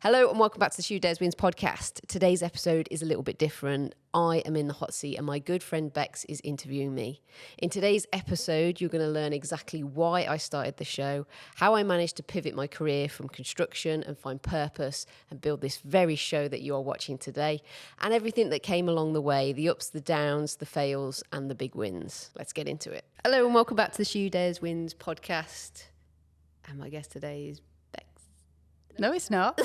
Hello and welcome back to the Shoe Dares Wins podcast. Today's episode is a little bit different. I am in the hot seat and my good friend Bex is interviewing me. In today's episode, you're going to learn exactly why I started the show, how I managed to pivot my career from construction and find purpose and build this very show that you are watching today, and everything that came along the way, the ups, the downs, the fails, and the big wins. Let's get into it. Hello and welcome back to the Shoe Dares Wins podcast. And my guest today is Bex. No, it's not.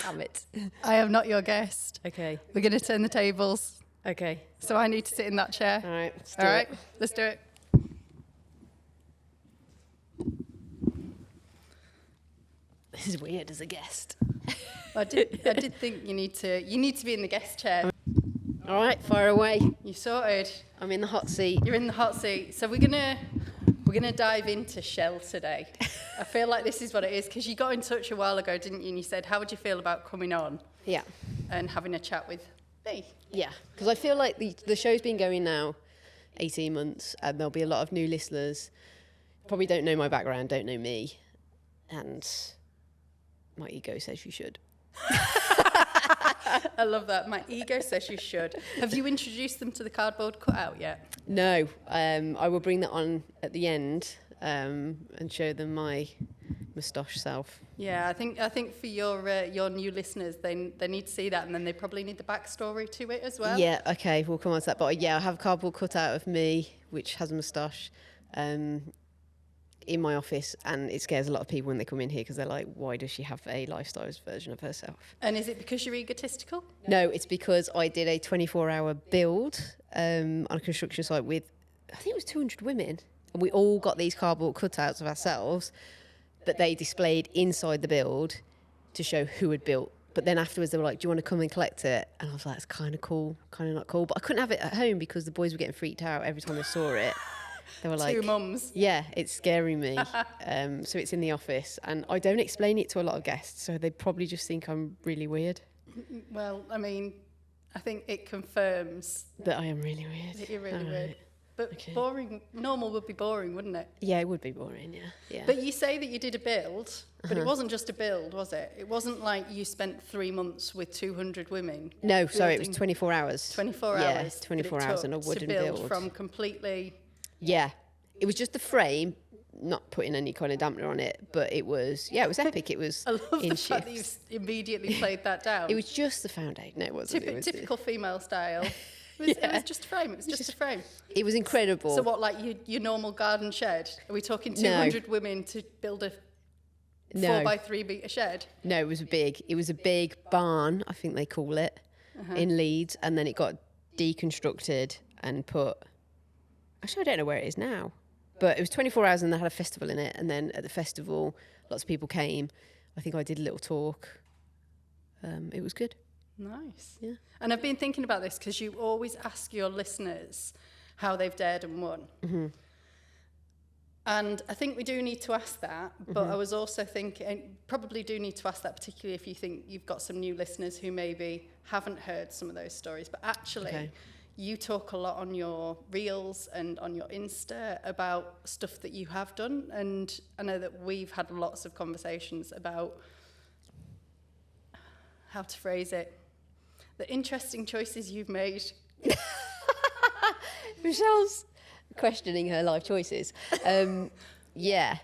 Damn it. I am not your guest. Okay. We're going to turn the tables. Okay. So I need to sit in that chair. All right. Let's do it. This is weird as a guest. I did think you need to be in the guest chair. All right, fire away. You sorted. I'm in the hot seat. You're in the hot seat. So we're gonna dive into Shell today. I feel like this is what it is because you got in touch a while ago, didn't you? And you said, "How would you feel about coming on?" Yeah. And having a chat with me. Yeah, because I feel like the show's been going now 18 months and there'll be a lot of new listeners. Probably don't know my background, don't know me. And my ego says you should. I love that. My ego says you should. Have you introduced them to the cardboard cutout yet? No, I will bring that on at the end and show them my moustache self. Yeah, I think for your new listeners, they need to see that, and then they probably need the backstory to it as well. Yeah, okay, we'll come on to that. But yeah, I have a cardboard cutout of me, which has a moustache, in my office, and it scares a lot of people when they come in here because they're like, why does she have a lifestyle version of herself? And is it because you're egotistical? No, it's because I did a 24-hour build on a construction site with, I think it was 200 women, and we all got these cardboard cutouts of ourselves that they displayed inside the build to show who had built. But then afterwards they were like, do you want to come and collect it? And I was like, it's kind of cool, kind of not cool. But I couldn't have it at home because the boys were getting freaked out every time they saw it. They were like, two mums. Yeah, it's scaring me. So it's in the office, and I don't explain it to a lot of guests, so they probably just think I'm really weird. Well, I mean, I think it confirms that I am really weird. That you're really weird. Right. But okay. Boring. Normal would be boring, wouldn't it? Yeah, it would be boring. Yeah. But you say that you did a build, but it wasn't just a build, was it? It wasn't like you spent 3 months with 200 women. No, sorry, it was 24 hours. 24 hours. Yeah, 24 hours on a wooden build. From completely. Yeah, it was just the frame, not putting any kind of dampener on it, but it was epic. It was I love in the shifts. fact that you immediately played that down. It was just the foundation. No, it wasn't. Typical female style. It was just a frame. It was just a frame. It was incredible. So what, like your normal garden shed? Are we talking 200 women to build a 4x3 metre shed? No, it was a big barn, I think they call it, in Leeds, and then it got deconstructed and put. Actually, I don't know where it is now. But it was 24 hours and they had a festival in it. And then at the festival, lots of people came. I think I did a little talk. It was good. Nice. Yeah. And I've been thinking about this because you always ask your listeners how they've dared and won. Mm-hmm. And I think we do need to ask that. But I was also thinking, probably do need to ask that, particularly if you think you've got some new listeners who maybe haven't heard some of those stories. But actually, you talk a lot on your reels and on your Insta about stuff that you have done. And I know that we've had lots of conversations about how to phrase it. The interesting choices you've made. Michelle's questioning her life choices. Yeah.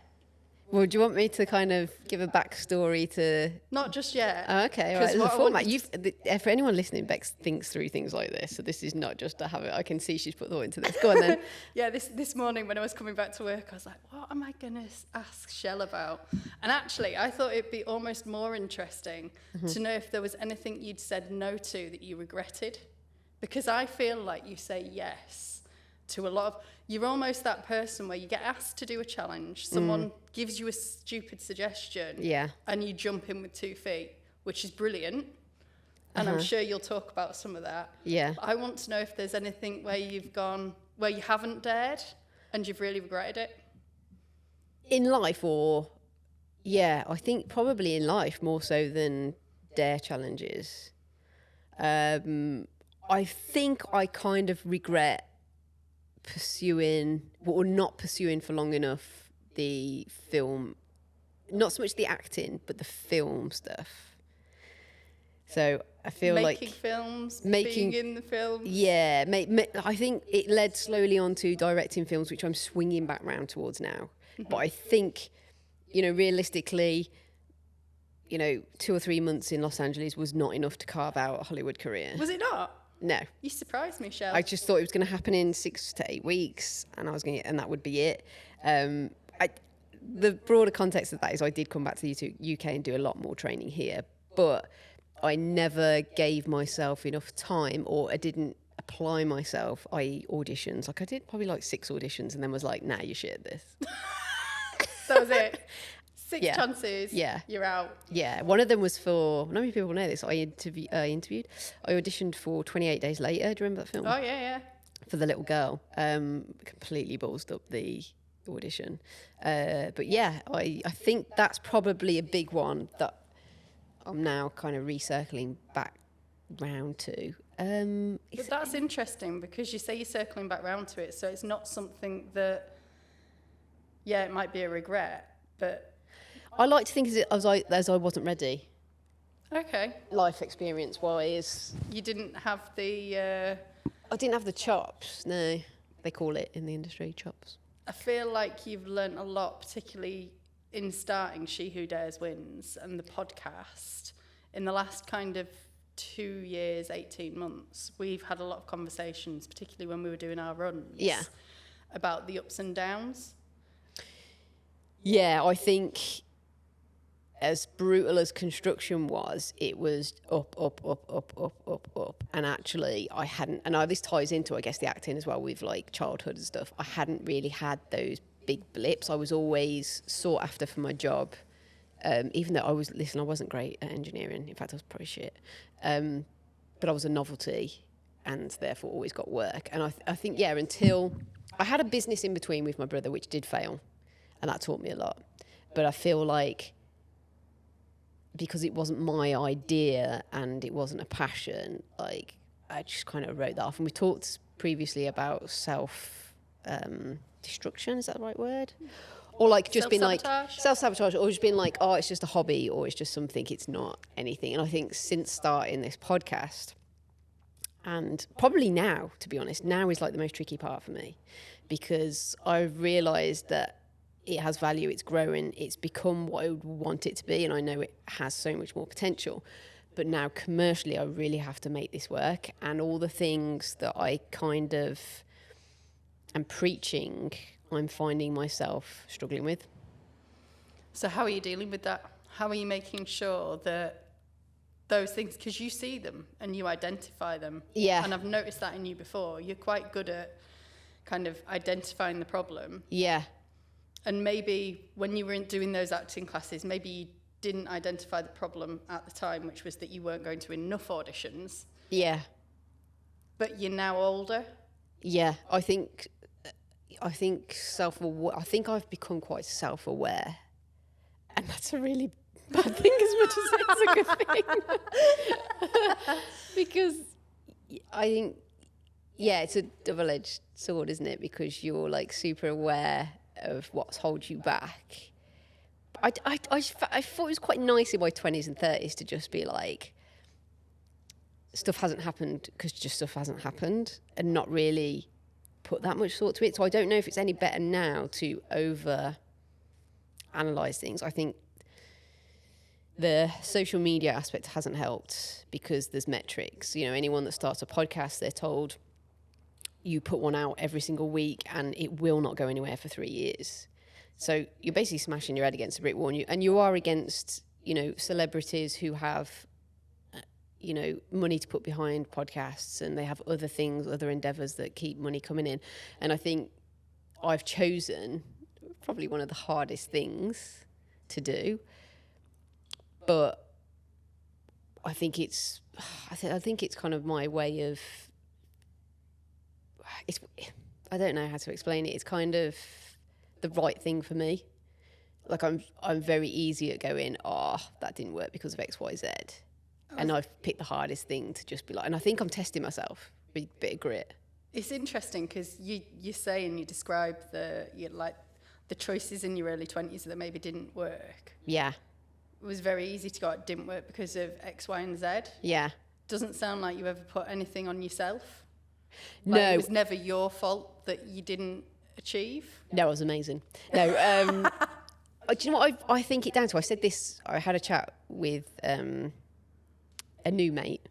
Well, do you want me to kind of give a backstory to... Not just yet. Oh, okay, right. There's a format. For anyone listening, Bex thinks through things like this, so this is not just a habit. I can see she's put thought into this. Go on then. Yeah, this morning when I was coming back to work, I was like, what am I going to ask Shell about? And actually, I thought it'd be almost more interesting to know if there was anything you'd said no to that you regretted. Because I feel like you say yes to a lot of... You're almost that person where you get asked to do a challenge, someone gives you a stupid suggestion, and you jump in with 2 feet, which is brilliant. And I'm sure you'll talk about some of that. Yeah. But I want to know if there's anything where you've gone, where you haven't dared and you've really regretted it. In life or... Yeah, I think probably in life more so than dare challenges. I think I kind of regret pursuing or not pursuing for long enough the film not so much the acting, but the film stuff. So I feel making like films, making being in the films. Yeah, I think it led slowly on to directing films, which I'm swinging back round towards now. But I think, realistically, 2 or 3 months in Los Angeles was not enough to carve out a Hollywood career. Was it not? No. You surprised me, Shell. I just thought it was going to happen in 6 to 8 weeks, and and that would be it. The broader context of that is I did come back to the UK and do a lot more training here, but I never gave myself enough time, or I didn't apply myself, i.e. auditions. Like I did probably 6 auditions and then was like, nah, you're shit at this. That was it. 6 Yeah. chances. Yeah. You're out. Yeah. One of them was for, not many people know this, I auditioned for 28 Days Later. Do you remember that film? Oh, yeah. For the little girl. Completely ballsed up the audition. But yeah, I think that's probably a big one that I'm now kind of recircling back round to. But that's interesting because you say you're circling back round to it, so it's not something that, it might be a regret, but... I like to think as I wasn't ready. Okay. Life experience-wise. You didn't have the... I didn't have the chops, no. They call it in the industry, chops. I feel like you've learnt a lot, particularly in starting She Who Dares Wins and the podcast. In the last kind of 2 years, 18 months, we've had a lot of conversations, particularly when we were doing our runs, about the ups and downs. Yeah, I think as brutal as construction was, it was up. And actually, I hadn't, and this ties into, I guess, the acting as well with childhood and stuff. I hadn't really had those big blips. I was always sought after for my job, even though I wasn't great at engineering. In fact, I was pretty shit. But I was a novelty and therefore always got work. And I think, until I had a business in between with my brother, which did fail. And that taught me a lot. But I feel like because it wasn't my idea and it wasn't a passion, I just kind of wrote that off. And we talked previously about self-destruction, is that the right word? Or just being self-sabotage, or just being oh, it's just a hobby, or it's just something, it's not anything. And I think since starting this podcast, and probably now, to be honest, now is the most tricky part for me, because I've realised that it has value, it's growing, it's become what I would want it to be, and I know it has so much more potential. But now commercially, I really have to make this work, and all the things that I kind of am preaching, I'm finding myself struggling with. So how are you dealing with that? How are you making sure that those things, because you see them and you identify them. Yeah. And I've noticed that in you before. You're quite good at kind of identifying the problem. Yeah. And maybe when you were doing those acting classes, maybe you didn't identify the problem at the time, which was that you weren't going to enough auditions. Yeah. But you're now older. Yeah. I think self-aware. I think I've become quite self-aware. And that's a really bad thing as much as it's a good thing. Because I think, it's a double-edged sword, isn't it? Because you're super aware of what's holds you back. I thought it was quite nice in my 20s and 30s to just be stuff hasn't happened because just stuff hasn't happened, and not really put that much thought to it. So I don't know if it's any better now to over analyze things. I think the social media aspect hasn't helped because there's metrics. Anyone that starts a podcast, they're told you put one out every single week and it will not go anywhere for 3 years. So you're basically smashing your head against a brick wall, and you are against, celebrities who have, money to put behind podcasts, and they have other things, other endeavours that keep money coming in. And I think I've chosen probably one of the hardest things to do, but I think it's kind of my way of. I don't know how to explain it. It's kind of the right thing for me. I'm very easy at going, that didn't work because of X, Y, Z. And I've picked the hardest thing to just be and I think I'm testing myself with a bit of grit. It's interesting because you say and you describe the the choices in your early 20s that maybe didn't work. Yeah. It was very easy to go, it didn't work because of X, Y, and Z. Yeah. Doesn't sound like you ever put anything on yourself. No. It was never your fault that you didn't achieve. No, it was amazing. No, do you know what I think it down to? I said this, I had a chat with a new mate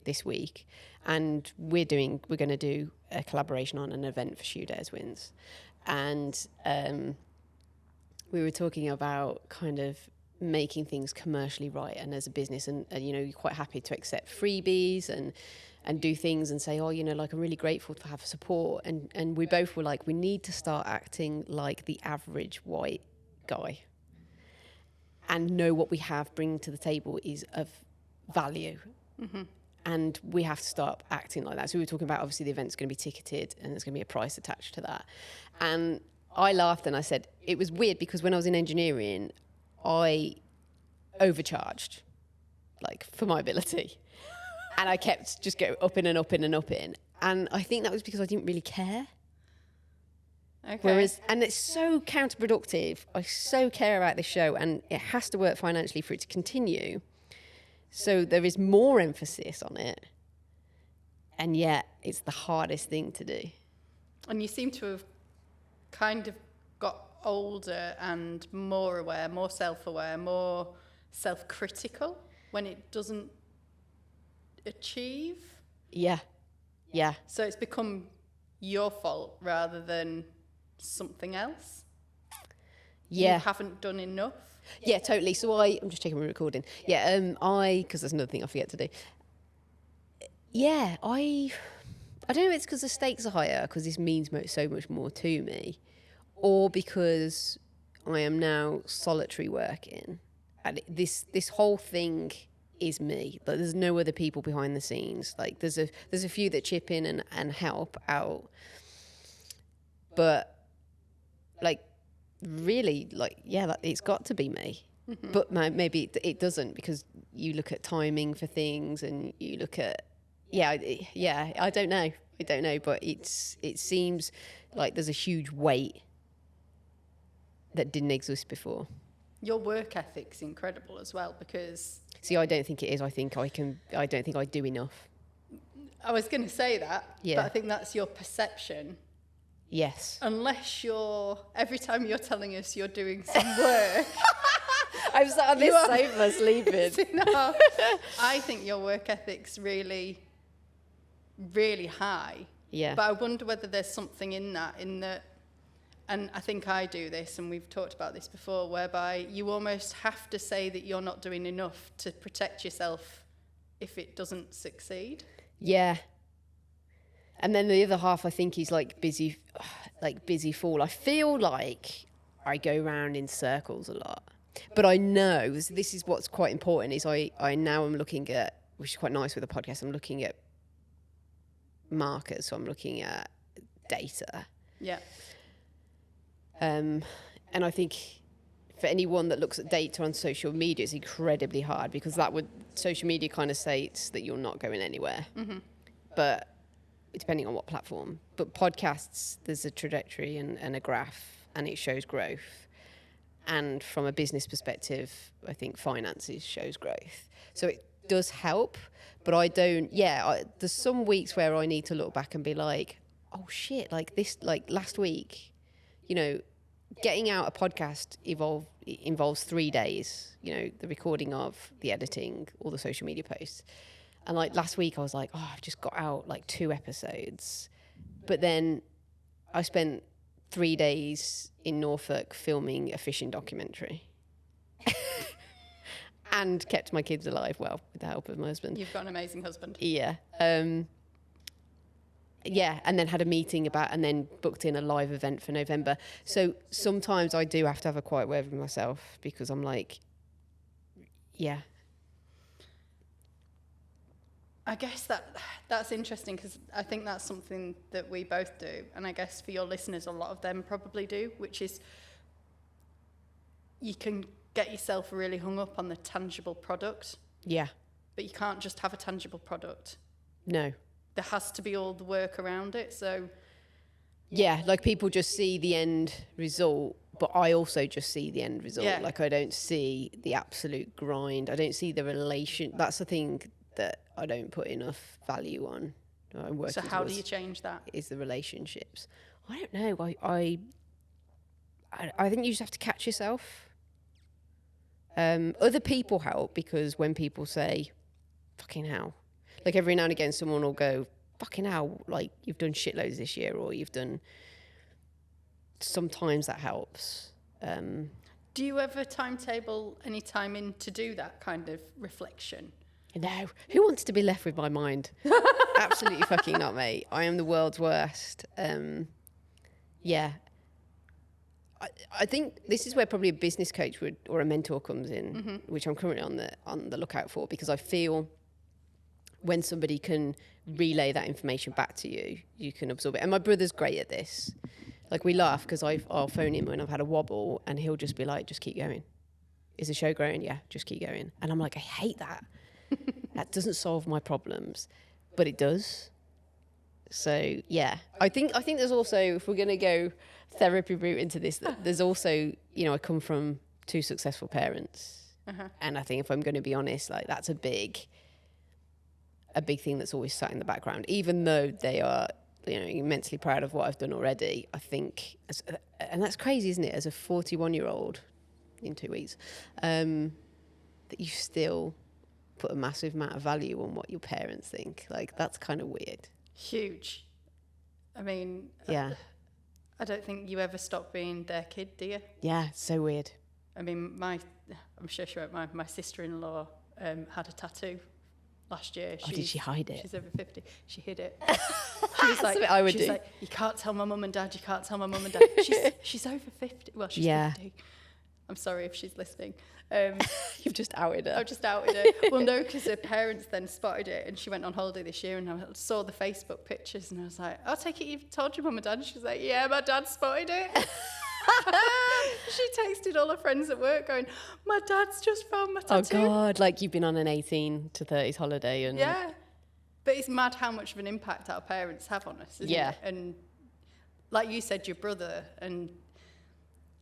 this week, and we're going to do a collaboration on an event for Shoe Dares Wins. And we were talking about kind of making things commercially right, and as a business, and you know, you're quite happy to accept freebies and do things and say, oh, you know, like, I'm really grateful to have support. And we both were like, we need to start acting like the average white guy and know what we have bringing to the table is of value. Mm-hmm. And we have to start acting like that. So we were talking about, obviously, the event's going to be ticketed and there's going to be a price attached to that. And I laughed and I said, it was weird because when I was in engineering, I overcharged, like, for my ability. And I kept just going up in and up in and up in. And I think that was because I didn't really care. Okay. Whereas, and it's so counterproductive. I so care about this show, and it has to work financially for it to continue. So there is more emphasis on it. And yet it's the hardest thing to do. And you seem to have kind of got older and more aware, more self-aware, more self-critical when it doesn't achieve. Yeah. So it's become your fault rather than something else. Yeah. You haven't done enough. Yeah, totally. So I'm just checking my recording. Yeah, because there's another thing I forget to do. Yeah, I don't know if it's because the stakes are higher, because this means so much more to me, or because I am now solitary working, and this whole thing is me. Like, there's no other people behind the scenes. Like, there's a few that chip in and help out, but like, really, like, yeah, like, it's got to be me. Mm-hmm. But maybe it doesn't, because you look at timing for things and you look at I don't know, but it seems like there's a huge weight that didn't exist before. Your work ethic's incredible as well, because See, I don't think it is. I don't think I do enough. I was going to say that, yeah. But I think that's your perception. Yes. Unless every time you're telling us you're doing some work. I'm sat on this sofa sleeping. No, I think your work ethic's really, really high. Yeah. But I wonder whether there's something in that, and I think I do this, and we've talked about this before, whereby you almost have to say that you're not doing enough to protect yourself if it doesn't succeed. Yeah. And then the other half, I think, is like busy fool. I feel like I go around in circles a lot. But I know, this is what's quite important, is I now am looking at, which is quite nice with the podcast, I'm looking at markers, so I'm looking at data. Yeah. And I think for anyone that looks at data on social media, it's incredibly hard, because social media kind of states that you're not going anywhere. Mm-hmm. But depending on what platform. But podcasts, there's a trajectory and a graph, and it shows growth. And from a business perspective, I think finances shows growth. So it does help, but I don't, there's some weeks where I need to look back and be like, oh shit, like this, like last week, you know, getting out a podcast involves 3 days, you know, the recording of, the editing, all the social media posts. And like last week I was like, oh, I've just got out like 2 episodes. But then I spent 3 days in Norfolk filming a fishing documentary and kept my kids alive, well, with the help of my husband. You've got an amazing husband. Yeah. And then had a meeting and then booked in a live event for November. So sometimes I do have to have a quiet word with myself, because I'm like, yeah. I guess that's interesting, because I think that's something that we both do, and I guess for your listeners, a lot of them probably do, which is you can get yourself really hung up on the tangible product. Yeah. But you can't just have a tangible product. No. There has to be all the work around it. So Yeah, like people just see the end result, but I also just see the end result. Yeah. Like I don't see the absolute grind. I don't see the relation. That's the thing that I don't put enough value on. I'm working So how do towards you change that? is the relationships. I don't know. I think you just have to catch yourself. Other people help because when people say, fucking hell, like every now and again someone will go, fucking hell, like you've done shitloads this year, or you've done, sometimes that helps. Do you ever timetable any time in to do that kind of reflection? No, who wants to be left with my mind? Absolutely fucking not, mate. I am the world's worst. Yeah. I think this is where probably a business coach would, or a mentor comes in, which I'm currently on the lookout for, because I feel when somebody can relay that information back to you, you can absorb it. And my brother's great at this. Like we laugh because I'll phone him when I've had a wobble and he'll just be like, just keep going. Is the show growing? Yeah, just keep going. And I'm like, I hate that. That doesn't solve my problems, but it does. So yeah, I think there's also, if we're going to go therapy route into this, there's also, you know, I come from 2 successful parents. And I think if I'm going to be honest, like that's a big thing that's always sat in the background, even though they are, you know, immensely proud of what I've done already. I think, and that's crazy, isn't it? As a 41-year-old in 2 weeks, that you still put a massive amount of value on what your parents think. Like that's kind of weird. Huge. I mean, Yeah. I don't think you ever stop being their kid, do you? Yeah, it's so weird. I mean, I'm sure she won't mind, my sister-in-law had a tattoo last year. Did she hide it? She's over 50. She hid it. She was like, I would she's do. like, you can't tell my mum and dad, you can't tell my mum and dad. She's over 50. Well, she's 50. I'm sorry if she's listening. You've just outed her. I've just outed her. Well, no, because her parents then spotted it and she went on holiday this year and I saw the Facebook pictures and I was like, I'll take it you've told your mum and dad. And she was like, yeah, my dad spotted it. She texted all her friends at work going, my dad's just found my tattoo. Oh God, like you've been on an 18 to 30s holiday. And yeah. But it's mad how much of an impact our parents have on us, isn't it? And like you said, your brother, and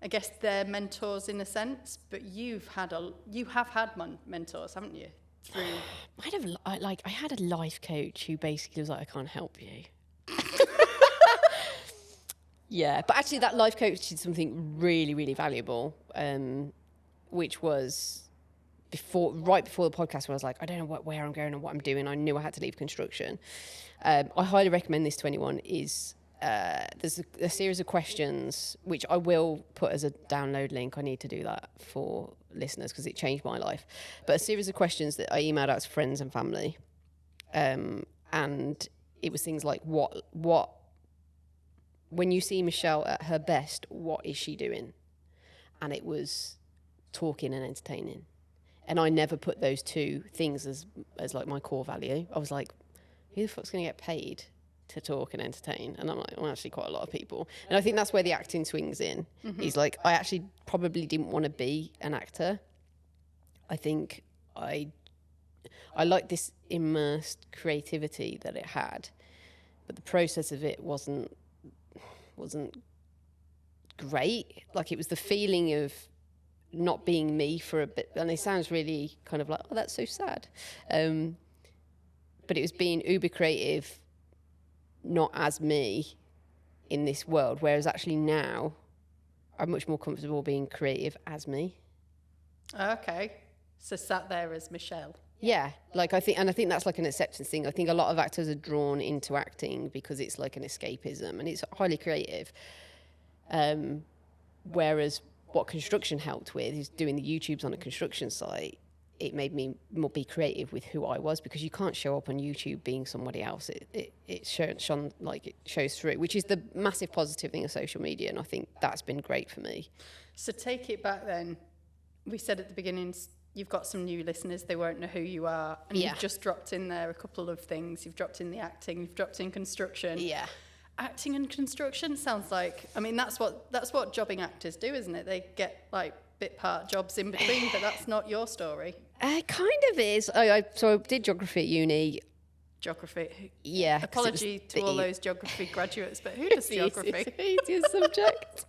I guess they're mentors in a sense, but you have had mentors, haven't you? Through I had a life coach who basically was like, I can't help you. Yeah, but actually that life coach did something really, really valuable, which was right before the podcast, where I was like, I don't know where I'm going and what I'm doing. I knew I had to leave construction. I highly recommend this to anyone. There's a series of questions, which I will put as a download link. I need to do that for listeners because it changed my life. But a series of questions that I emailed out to friends and family. And it was things like, what when you see Michelle at her best, what is she doing? And it was talking and entertaining. And I never put those 2 things as like my core value. I was like, who the fuck's going to get paid to talk and entertain? And I'm like, well, actually quite a lot of people. And I think that's where the acting swings in. Is like, I actually probably didn't want to be an actor. I think I liked this immersed creativity that it had, but the process of it wasn't great. Like it was the feeling of not being me for a bit, and it sounds really kind of like, oh, that's so sad. But it was being uber creative, not as me in this world. Whereas actually now, I'm much more comfortable being creative as me. Okay, so sat there as Michelle. Yeah, like I think that's like an acceptance thing. I think a lot of actors are drawn into acting because it's like an escapism and it's highly creative. Whereas what construction helped with is doing the YouTubes on a construction site. It made me more be creative with who I was, because you can't show up on YouTube being somebody else. It shows through, which is the massive positive thing of social media, and I think that's been great for me. So take it back then. We said at the beginning, you've got some new listeners, they won't know who you are, and you've just dropped in there a couple of things. You've dropped in the acting, you've dropped in construction. Yeah. Acting and construction sounds like, I mean, that's what jobbing actors do, isn't it? They get like bit part jobs in between, but that's not your story. It kind of is. So I did geography at uni. geography. Yeah. Apology to all those geography graduates, but who does geography? Easiest subject.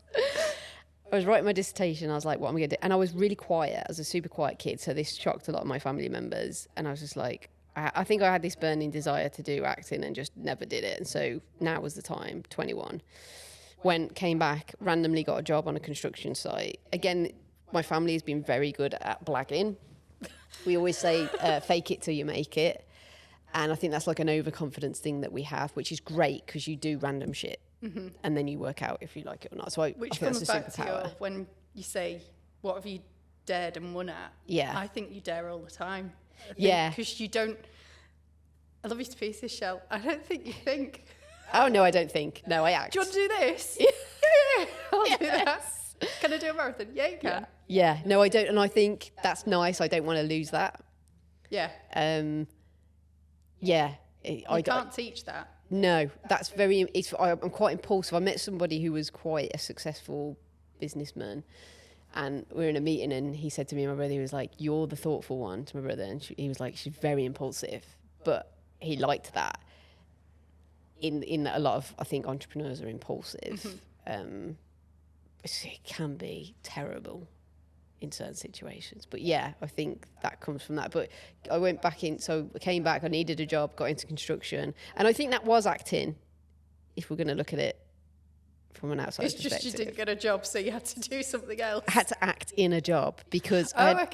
I was writing my dissertation. I was like, what am I going to do? And I was really quiet. I was a super quiet kid. So this shocked a lot of my family members. And I was just like, I think I had this burning desire to do acting and just never did it. And so now was the time, 21. Came back, randomly got a job on a construction site. Again, my family has been very good at blagging. We always say, fake it till you make it. And I think that's like an overconfidence thing that we have, which is great because you do random shit. Mm-hmm. And then you work out if you like it or not. So Which I think comes that's a back to superpower. when you say, what have you dared and won at? Yeah. I think you dare all the time. Yeah. Because you don't... I love you to pieces, Shell. I don't think you think. Oh, no, I don't think. No, I act. Do you want to do this? Yeah. I'll do that. Can I do a marathon? Yeah, you can. Yeah. No, I don't. And I think that's nice. I don't want to lose that. Yeah. Yeah. You can't teach that. No, that's I'm quite impulsive. I met somebody who was quite a successful businessman, and we were in a meeting, and he said to me and my brother, he was like, "You're the thoughtful one," to my brother, and he was like, "She's very impulsive," but he liked that. In that a lot of, I think, entrepreneurs are impulsive. Mm-hmm. It can be terrible in certain situations, but yeah, I think that comes from that. But I went back in, so I came back, I needed a job, got into construction, and I think that was acting, if we're going to look at it from an outside perspective. It's just you didn't get a job, so you had to do something else. I had to act in a job because I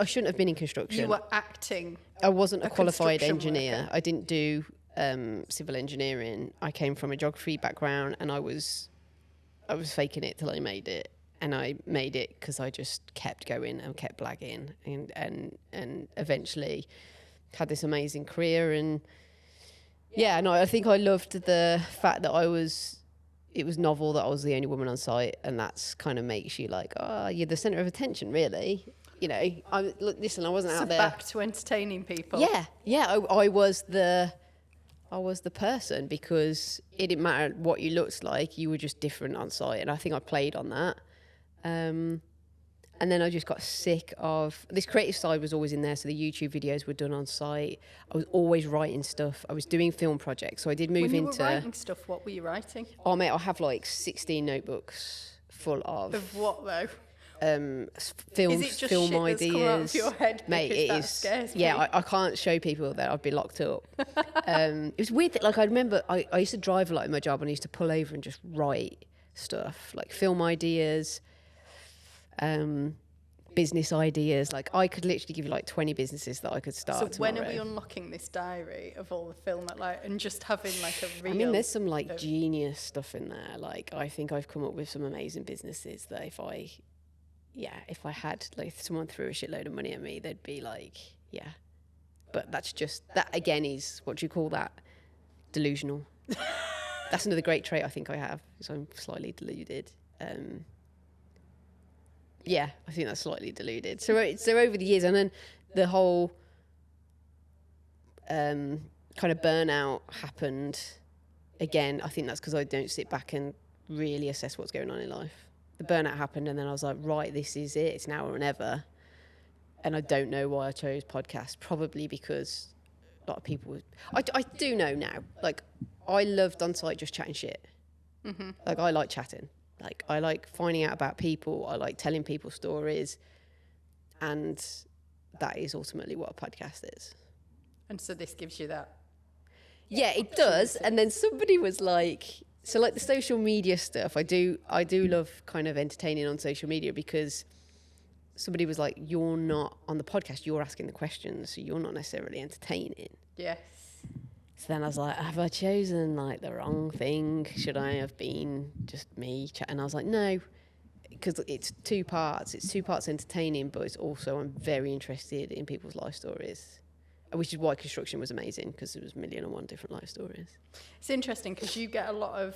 shouldn't have been in construction. You were acting. I wasn't a qualified engineer. Worker. I didn't do civil engineering. I came from a geography background, and I was faking it till I made it. And I made it because I just kept going and kept blagging, and eventually had this amazing career. And yeah, no, I think I loved the fact that it was novel that I was the only woman on site, and that's kind of makes you like, oh, you're the centre of attention, really. You know, I wasn't out there. Back to entertaining people. Yeah, I was the person, because it didn't matter what you looked like, you were just different on site, and I think I played on that. And then I just got sick of this creative side was always in there. So the YouTube videos were done on site. I was always writing stuff. I was doing film projects. So I did move into... When you were writing stuff, what were you writing? Oh, mate, I have like 16 notebooks full of... Of what, though? Film is it just film shit ideas. That's come out of your head? Mate, it is. Scares yeah, me. I can't show people that. I'd be locked up. It was weird. Like, I remember I used to drive a lot in my job, and I used to pull over and just write stuff, like film ideas, business ideas. Like, I could literally give you like 20 businesses that I could start So tomorrow. when are we unlocking this diary of all the film that, like, and just having like a real... I mean, there's some like genius stuff in there. Like, I think I've come up with some amazing businesses that if I had like someone threw a shitload of money at me, they'd be like, yeah. But that's just, that again is, what do you call that? Delusional. That's another great trait I think I have, is I'm slightly deluded. Yeah, I think that's slightly deluded. So over the years, and then the whole kind of burnout happened. Again, I think that's because I don't sit back and really assess what's going on in life. The burnout happened, and then I was like, right, this is it. It's now or never. And I don't know why I chose podcast. Probably because a lot of people... I do know now. Like, I loved on site just chatting shit. Mm-hmm. Like, I like chatting. Like, I like finding out about people. I like telling people stories. And that is ultimately what a podcast is. And so this gives you that? Yeah, it does. And then somebody was like... So, like, the social media stuff, I do love kind of entertaining on social media, because somebody was like, you're not on the podcast, you're asking the questions, so you're not necessarily entertaining. Yes. So then I was like, have I chosen like the wrong thing? Should I have been just me chatting? I was like, no, because it's two parts. It's two parts entertaining, but it's also, I'm very interested in people's life stories, which is why construction was amazing, because there was 1,000,001 different life stories. It's interesting because you get a lot of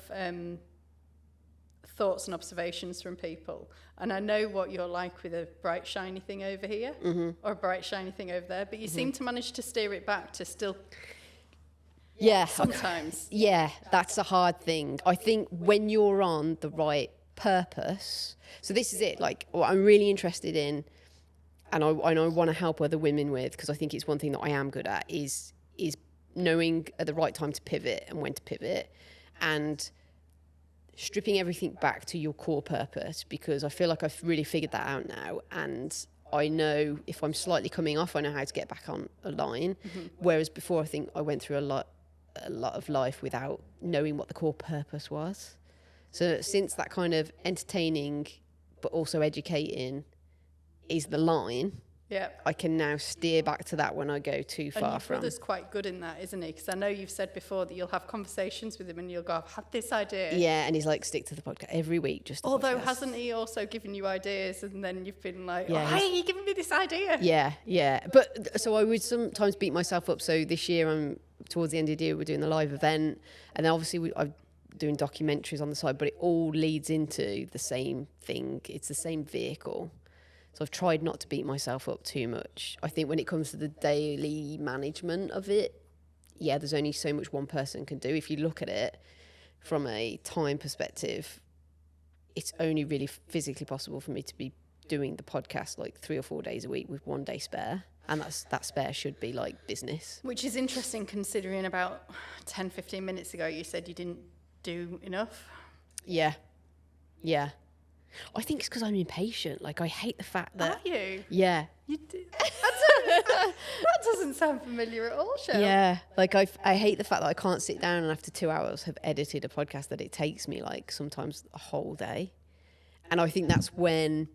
thoughts and observations from people, and I know what you're like with a bright shiny thing over here, mm-hmm. or a bright shiny thing over there, but you seem to manage to steer it back to still... Yeah. Sometimes. Yeah, that's a hard thing. I think when you're on the right purpose, so this is it, like, what I'm really interested in, and I want to help other women with, because I think it's one thing that I am good at, is is knowing at the right time to pivot and when to pivot, and stripping everything back to your core purpose, because I feel like I've really figured that out now, and I know if I'm slightly coming off, I know how to get back on a line. Whereas before, I think I went through a lot of life without knowing what the core purpose was. So since that kind of entertaining but also educating is the line, Yeah. I can now steer back to that when I go too And far your from. brother's quite good in that, isn't he? Because I know you've said before that you'll have conversations with him and you'll go, I've had this idea. Yeah, and he's like, stick to the podcast every week. Just the Although, podcast. hasn't he also given you ideas and then you've been like, Yeah, oh, hey, you're giving me this idea? Yeah. But so I would sometimes beat myself up. So this year, towards the end of the year, we're doing the live event. And then obviously I'm doing documentaries on the side, but it all leads into the same thing. It's the same vehicle. So I've tried not to beat myself up too much. I think when it comes to the daily management of it, yeah, there's only so much one person can do. If you look at it from a time perspective, it's only really physically possible for me to be doing the podcast like 3 or 4 days a week with 1 day spare. And that spare should be like business. Which is interesting considering about 10, 15 minutes ago you said you didn't do enough. Yeah. I think it's because I'm impatient. Like, I hate the fact that... Are you? Yeah. You do. That doesn't sound familiar at all, Shell. Yeah. Like, I hate the fact that I can't sit down and after 2 hours have edited a podcast, that it takes me, like, sometimes a whole day. And I think that's when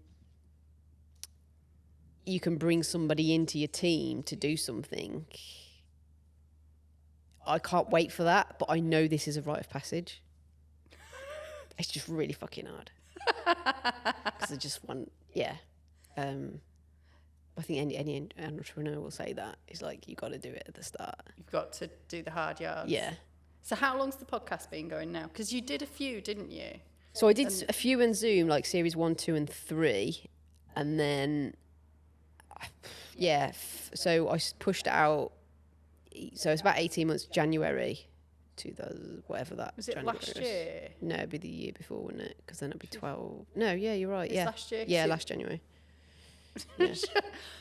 you can bring somebody into your team to do something. I can't wait for that, but I know this is a rite of passage. It's just really fucking hard. Because I just want, I think any entrepreneur will say that. It's like, you got to do it at the start. You've got to do the hard yards. Yeah. So how long's the podcast been going now? Because you did a few, didn't you? So I did a few in Zoom, like series 1, 2, and 3. And then, so I pushed it out. So it's about 18 months, January 2000, whatever that Was it January last year? No, it'd be the year before, wouldn't it? Because then it'd be 12. No, yeah, you're right. It's Yeah. last year? Yeah, So- last January. Yeah. Is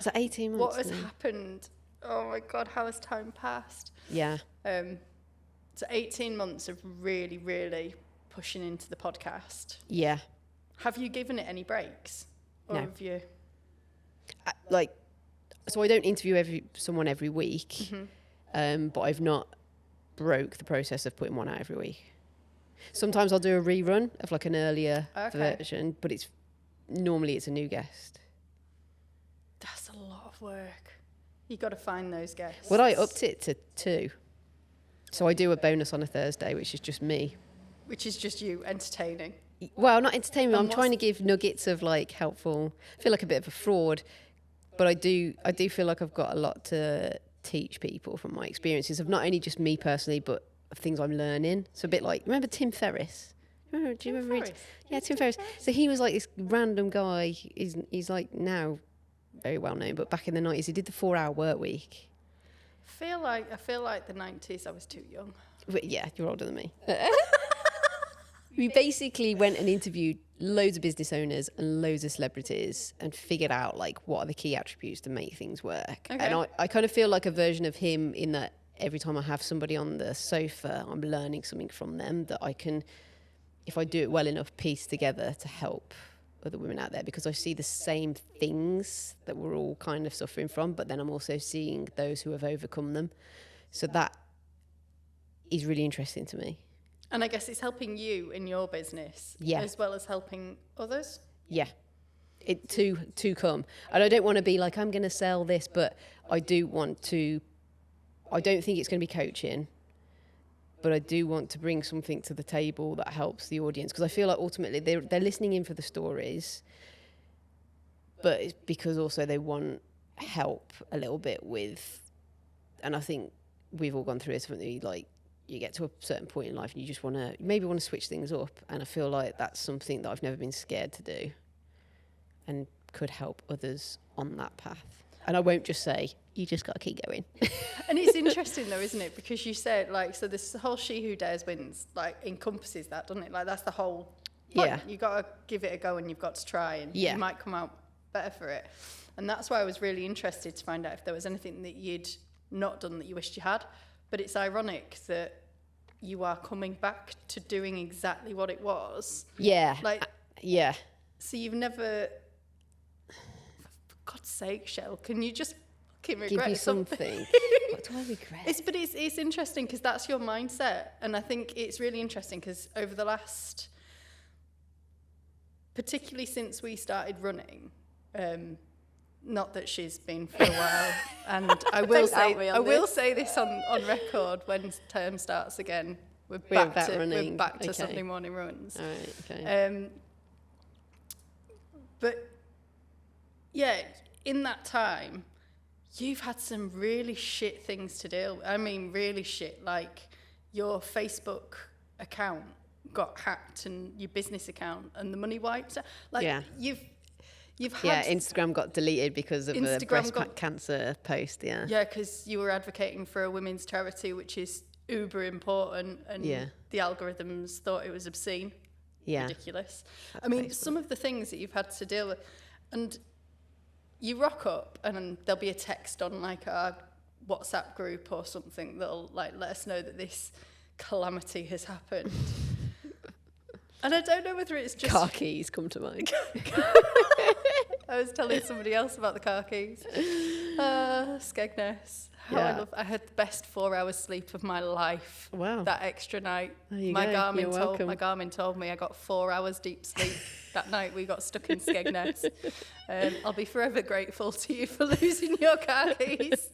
that 18 months? What has now? happened? Oh my God, how has time passed? Yeah. So 18 months of really, really pushing into the podcast. Yeah. Have you given it any breaks? Or No. have you? So I don't interview someone every week, but I've not broke the process of putting one out every week. Sometimes I'll do a rerun of like an earlier version, but it's a new guest. That's a lot of work. You got to find those guests. Well, I upped it to 2. So I do a bonus on a Thursday, which is just me. Which is just you entertaining. Well, not entertainment. And I'm trying to give nuggets of like helpful. I feel like a bit of a fraud, but I do feel like I've got a lot to teach people from my experiences of not only just me personally, but of things I'm learning. So a bit like, remember Tim Ferriss? Do you remember? Ferriss? Yeah, Tim Ferriss. So he was like this random guy. He's like now very well known, but back in the 90s, he did the 4-hour work week. I feel like the 90s I was too young. But yeah, you're older than me. We basically went and interviewed loads of business owners and loads of celebrities and figured out like what are the key attributes to make things work. Okay. And I kind of feel like a version of him in that every time I have somebody on the sofa, I'm learning something from them that I can, if I do it well enough, piece together to help other women out there, because I see the same things that we're all kind of suffering from, but then I'm also seeing those who have overcome them. So that is really interesting to me. And I guess it's helping you in your business as well as helping others. Yeah. It to come. And I don't want to be like, I'm going to sell this, but I don't think it's going to be coaching, but I do want to bring something to the table that helps the audience, because I feel like ultimately they're listening in for the stories, but it's because also they want help a little bit with, and I think we've all gone through it, haven't we? Like, you get to a certain point in life and you just want to switch things up, and I feel like that's something that I've never been scared to do and could help others on that path. And I won't just say, you just got to keep going. And it's interesting though, isn't it? Because you said, like, so this whole She Who Dares Wins, like, encompasses that, doesn't it? Like, that's the whole point. Yeah. You got to give it a go and you've got to try, and Yeah. you might come out better for it. And that's why I was really interested to find out if there was anything that you'd not done that you wished you had. But it's ironic that you are coming back to doing exactly what it was. Yeah. Like, yeah. So you've never, for God's sake, Shell, can you just fucking regret Give you something? What do I regret? It's interesting because that's your mindset. And I think it's really interesting because over the last, particularly since we started running, not that she's been for a while, and I will say this on record when term starts again. We're back to Sunday morning runs. All right, okay. But yeah, in that time, you've had some really shit things to deal with. I mean, really shit. Like your Facebook account got hacked and your business account and the money wiped out. Like you've had... Yeah, Instagram got deleted because of the breast cancer post, yeah. Yeah, because you were advocating for a women's charity, which is uber important, and the algorithms thought it was obscene. Yeah. Ridiculous. I mean, Facebook. Some of the things that you've had to deal with, and you rock up and there'll be a text on like our WhatsApp group or something that'll like let us know that this calamity has happened. And I don't know whether it's just... Car keys come to mind. I was telling somebody else about the car keys. Skegness. I had the best 4 hours sleep of my life. Wow. That extra night. My Garmin told me I got 4 hours deep sleep that night we got stuck in Skegness. I'll be forever grateful to you for losing your car keys.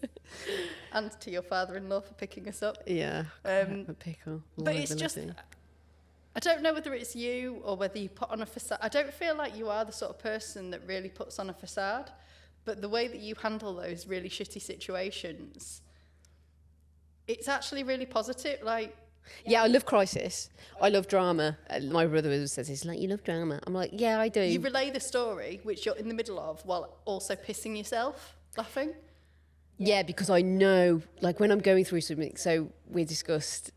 And to your father-in-law for picking us up. Yeah. A pickle. But it's just... I don't know whether it's you or whether you put on a facade. I don't feel like you are the sort of person that really puts on a facade, but the way that you handle those really shitty situations, it's actually really positive. Like, yeah, I love crisis. I love drama. My brother always says, "It's like you love drama." I'm like, yeah, I do. You relay the story, which you're in the middle of, while also pissing yourself, laughing. Yeah, because I know, like when I'm going through something. So we discussed.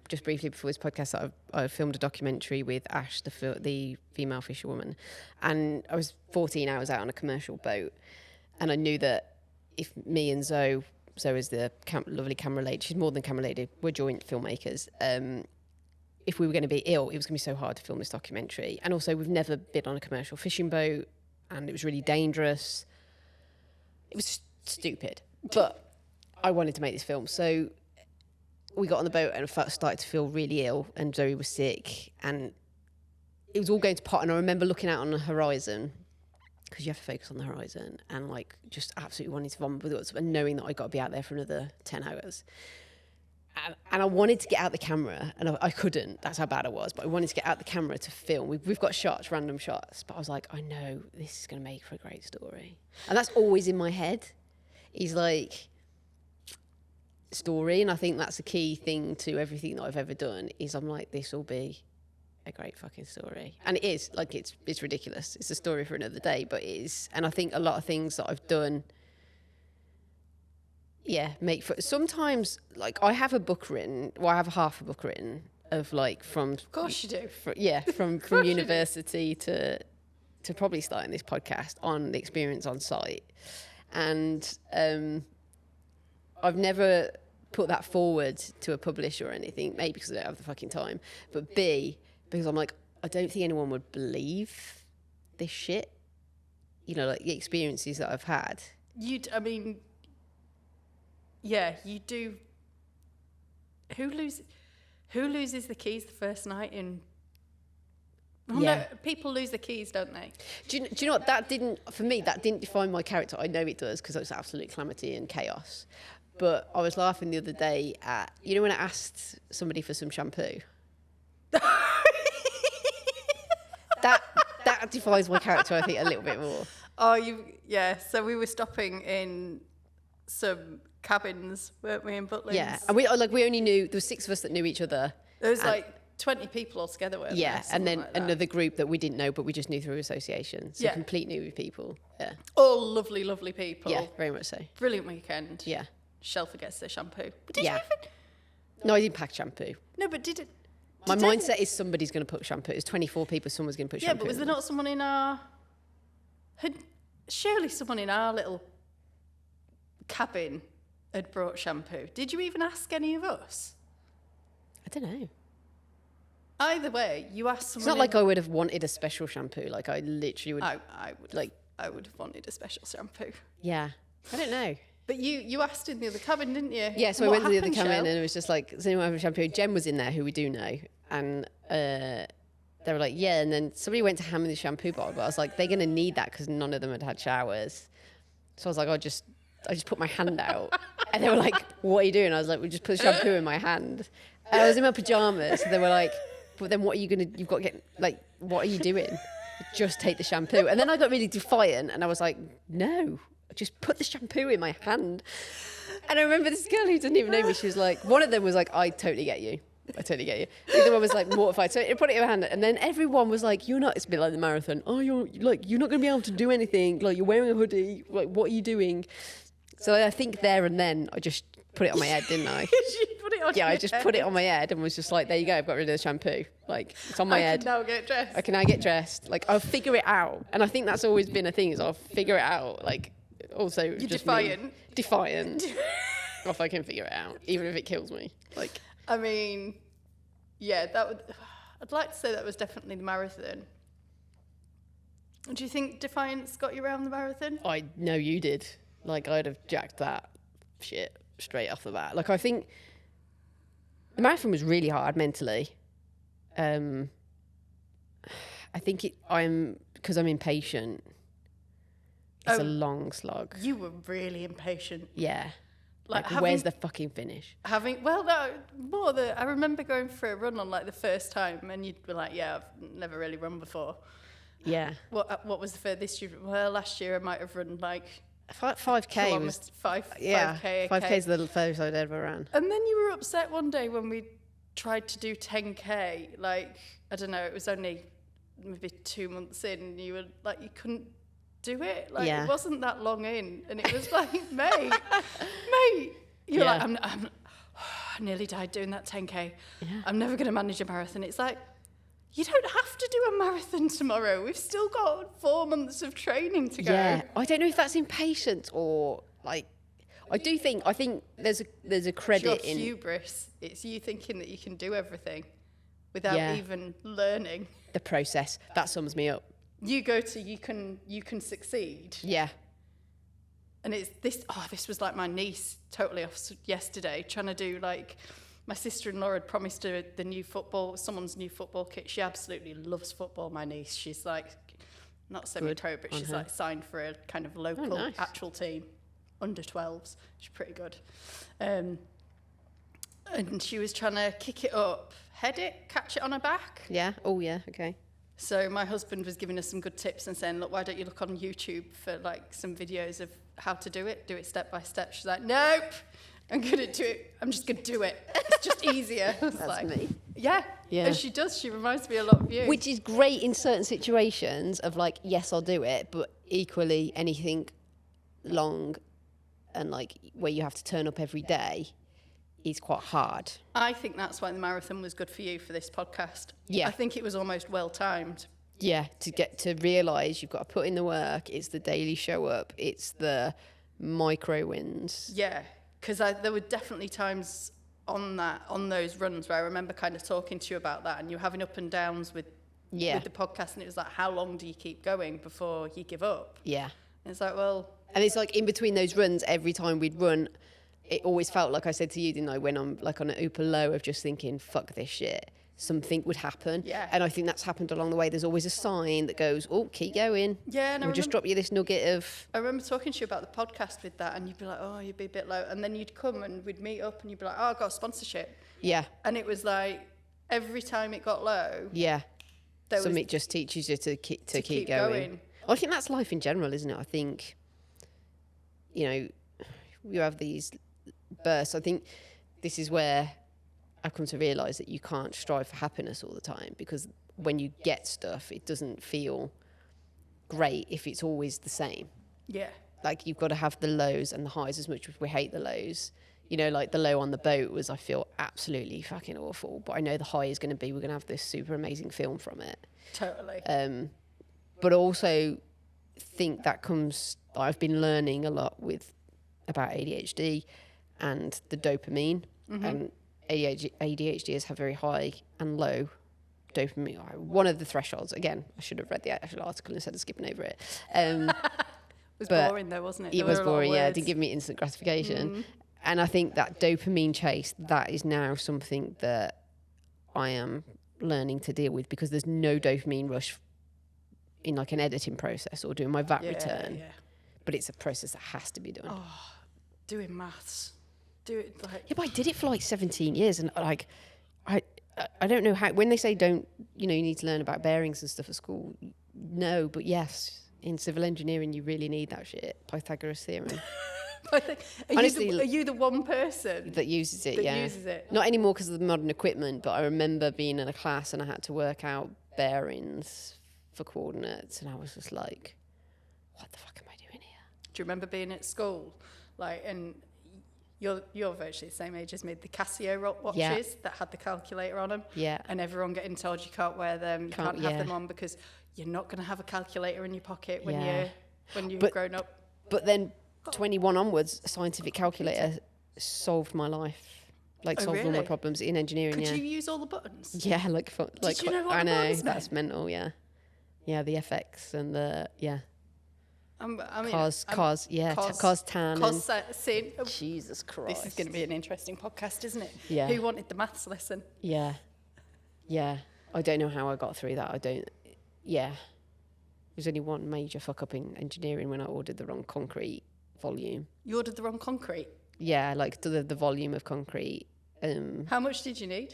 Just briefly before this podcast, that I filmed a documentary with Ash, the female fisherwoman, and I was 14 hours out on a commercial boat, and I knew that if me and Zoe is the lovely camera lady, she's more than camera lady, we're joint filmmakers, if we were going to be ill, it was going to be so hard to film this documentary. And also we've never been on a commercial fishing boat, and it was really dangerous. It was stupid, but I wanted to make this film. So we got on the boat and I started to feel really ill, and Zoe was sick, and it was all going to pot. And I remember looking out on the horizon, because you have to focus on the horizon, and like just absolutely wanting to vomit with it, and knowing that I got to be out there for another 10 hours. And I wanted to get out the camera, and I couldn't. That's how bad I was. But I wanted to get out the camera to film. We've got shots, random shots. But I was like, I know this is going to make for a great story. And that's always in my head. Is like... story, and I think that's a key thing to everything that I've ever done. Is I'm like, this will be a great fucking story, and it is. Like it's ridiculous. It's a story for another day, but it is. And I think a lot of things that I've done, make for. Sometimes, like I have a book written. Well, I have half a book written of like from. Of course you do. From university to probably starting this podcast on the experience on site, and I've never put that forward to a publisher or anything, maybe because I don't have the fucking time, but B, because I'm like, I don't think anyone would believe this shit. You know, like the experiences that I've had. You do. Who loses the keys the first night in... Well, no, people lose the keys, don't they? Do you know what? That didn't define my character. I know it does, because it was absolute calamity and chaos. But I was laughing the other day at, you know, when I asked somebody for some shampoo? that defines my character, I think, a little bit more. So we were stopping in some cabins, weren't we, in Butlins? Yeah, and we only knew, there were 6 of us that knew each other. There was 20 people altogether, weren't there? Yeah, and then like another group that we didn't know, but we just knew through association. So complete new people. Yeah. All lovely, lovely people. Yeah, very much so. Brilliant weekend. Yeah. Shell forgets their shampoo. But did you even... No, I didn't pack shampoo. No, but did it... My mindset is somebody's going to put shampoo. It's 24 people, someone's going to put shampoo. Yeah, but was there not someone in our... Surely someone in our little cabin had brought shampoo. Did you even ask any of us? I don't know. Either way, you asked someone. It's not like I would have wanted a special shampoo. Like I literally would. I would like. I would have wanted a special shampoo. Yeah. I don't know. But you asked in the other cabin, didn't you? Yeah, so I What went to the other happened, cabin Shell? and it was just like, does anyone have a shampoo? Jen was in there, who we do know. And they were like, yeah. And then somebody went to hand me the shampoo bottle. But I was like, they're going to need that because none of them had showers. So I was like, I just put my hand out. And they were like, what are you doing? I was like, we just put the shampoo in my hand. And I was in my pajamas. So they were like, but then what are you going to, you've got to get, like, what are you doing? Just take the shampoo. And then I got really defiant and I was like, no, just put the shampoo in my hand. And I remember this girl who didn't even know me, she was like, one of them was like, I totally get you. I totally get you. The other one was like mortified. So it put it in her hand. And then everyone was like, you're not, it's a bit like the marathon. Oh, you're not going to be able to do anything. Like, you're wearing a hoodie. Like, what are you doing? So I think there and then I just put it on my head, didn't I? You put it on Yeah, your I just head. put it on my head and was just like, there you go, I've got rid of the shampoo. Like, it's on my I head. can now get dressed. I can now get dressed. Like, I'll figure it out. And I think that's always been a thing, is I'll figure it out. Like, also You're just defiant. Me. Defiant. If I can figure it out, even if it kills me. Like, I mean, yeah, that would. I'd like to say that was definitely the marathon. Do you think defiance got you around the marathon? I know you did. Like, I'd have jacked that shit straight off the bat. Like, I think the marathon was really hard mentally. I think because I'm impatient. It's a long slog. You were really impatient. Yeah. Like having- where's the fucking finish? I remember going for a run on like the first time, and you'd be like, "Yeah, I've never really run before." Yeah. What was the furthest you? Well, last year I might have run like 5K was 5K. 5K is the furthest I'd ever ran. And then you were upset one day when we tried to do 10K. Like, I don't know, it was only maybe 2 months in, and you were like, you couldn't do it. Like, Yeah. it wasn't that long in, and it was like, mate, you're Yeah. like, I nearly died doing that 10K. Yeah. I'm never going to manage a marathon. It's like, you don't have to do a marathon tomorrow. We've still got 4 months of training to go. Yeah. I don't know if that's impatience or like. I think there's a credit It's your in hubris. It's you thinking that you can do everything without Yeah. even learning. the process. That sums me up. You go to you can succeed, Yeah. and it's this. Oh, this was like my niece totally off yesterday, trying to do like. My sister-in-law had promised her someone's new football kit. She absolutely loves football. My niece, she's like not semi-pro, but on she's her. like signed for a kind of local nice. actual team, under 12s. She's pretty good. And she was trying to kick it up, head it, catch it on her back. Yeah. Oh yeah. Okay. So my husband was giving us some good tips and saying, look, why don't you look on YouTube for like some videos of how to do it step by step. She's like, nope, I'm going to do it. I'm just going to do it. It's just easier. That's That's me. Yeah. Yeah. And she does. She reminds me a lot of you. Which is great in certain situations of like, yes, I'll do it, but equally anything long and like where you have to turn up every day is quite hard. I think that's why the marathon was good for you for this podcast. Yeah. I think it was almost well timed. Yeah, to get to realise you've got to put in the work. It's the daily show up. It's the micro wins. Yeah. Because there were definitely times on those runs where I remember kind of talking to you about that, and you were having up and downs with the podcast, and it was like, how long do you keep going before you give up? Yeah. And it's like, well, And it's like in between those runs, every time we'd run, it always felt like I said to you, didn't I, when I'm like on an uber low of just thinking, fuck this shit, something would happen. Yeah. And I think that's happened along the way. There's always a sign that goes, oh, keep going. yeah. And We'll just drop you this nugget of, I remember talking to you about the podcast with that, and you'd be like, oh, you'd be a bit low. And then you'd come and we'd meet up, and you'd be like, oh, I've got a sponsorship. yeah, And it was like, every time it got low, yeah. there was Something just teaches you to keep keep going. going. I think that's life in general, isn't it? I think, you know, you have these bursts. I think this is where I've come to realise that you can't strive for happiness all the time, because when you get stuff, it doesn't feel great if it's always the same. Yeah. Like, you've got to have the lows and the highs, as much as we hate the lows. You know, like the low on the boat was, I feel absolutely fucking awful, but I know the high is going to be, we're going to have this super amazing film from it. Totally. But also think that comes, I've been learning a lot about ADHD and the dopamine. And ADHDers have very high and low dopamine. One of the thresholds, again, I should have read the actual article instead of skipping over it. It was boring though, wasn't it? It was boring, yeah. It didn't give me instant gratification. And I think that dopamine chase, that is now something that I am learning to deal with, because there's no dopamine rush in like an editing process or doing my VAT return. But it's a process that has to be done. Oh, doing maths. Do it like... Yeah, but I did it for like 17 years, and like, I don't know how, when they say don't, you need to learn about bearings and stuff at school, no, but yes, in civil engineering, you really need that shit. Pythagoras theorem. Honestly, are you the one person that uses it? Uses it? Not anymore because of the modern equipment, but I remember being in a class and I had to work out bearings for coordinates, and I was just like, what the fuck am I doing here? Do you remember being at school, like, and you're virtually the same age as me, the Casio watches that had the calculator on them, and everyone getting told you can't wear them, you can't have them on because you're not going to have a calculator in your pocket when you've grown up. But then 21 onwards, a scientific calculator solved my life. Like, solved all my problems in engineering. Could you use all the buttons? Yeah, like Did you know what I know that's mental. Yeah, the FX and the cars tan. Jesus Christ, this is going to be an interesting podcast, isn't it? Yeah. Who wanted the maths lesson? Yeah. I don't know how I got through that. There's only one major fuck up in engineering when I ordered the wrong concrete volume. You ordered the wrong concrete? Yeah, like the volume of concrete. How much did you need?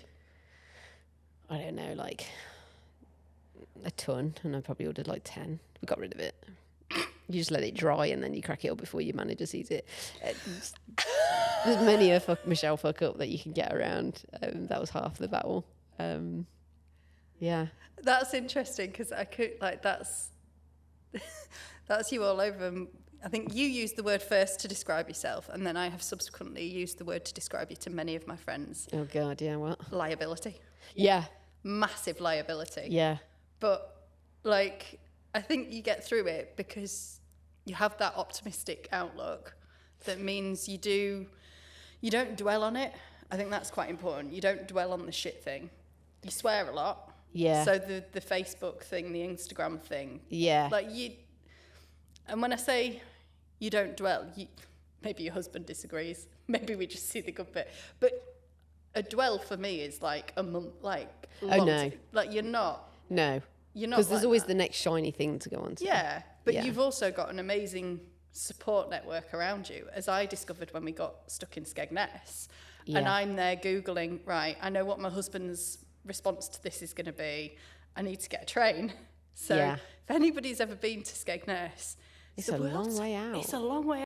I don't know, like a ton, and I probably ordered like 10. We got rid of it. You just let it dry and then you crack it up before your manager sees it. There's many a Michelle fuck up that you can get around. That was half the battle. Yeah. That's interesting, because I could, like, that's you all over. I think you used the word first to describe yourself, and then I have subsequently used the word to describe you to many of my friends. Oh God, yeah, what? Liability. Yeah. Massive liability. Yeah. But, like, I think you get through it because you have that optimistic outlook that means you don't dwell on it. I think that's quite important. You don't dwell on the shit thing. You swear a lot. Yeah. So the Facebook thing, the Instagram thing. Yeah. Like, and when I say you don't dwell, maybe your husband disagrees. Maybe we just see the good bit. But a dwell for me is like a month, like. Oh, no. Like, you're not. No. You're not. Because there's always that. the next shiny thing to go on to. Yeah. But you've also got an amazing support network around you, as I discovered when we got stuck in Skegness. Yeah. And I'm there Googling, right, I know what my husband's response to this is going to be. I need to get a train. So if anybody's ever been to Skegness, it's a long way out. It's a long way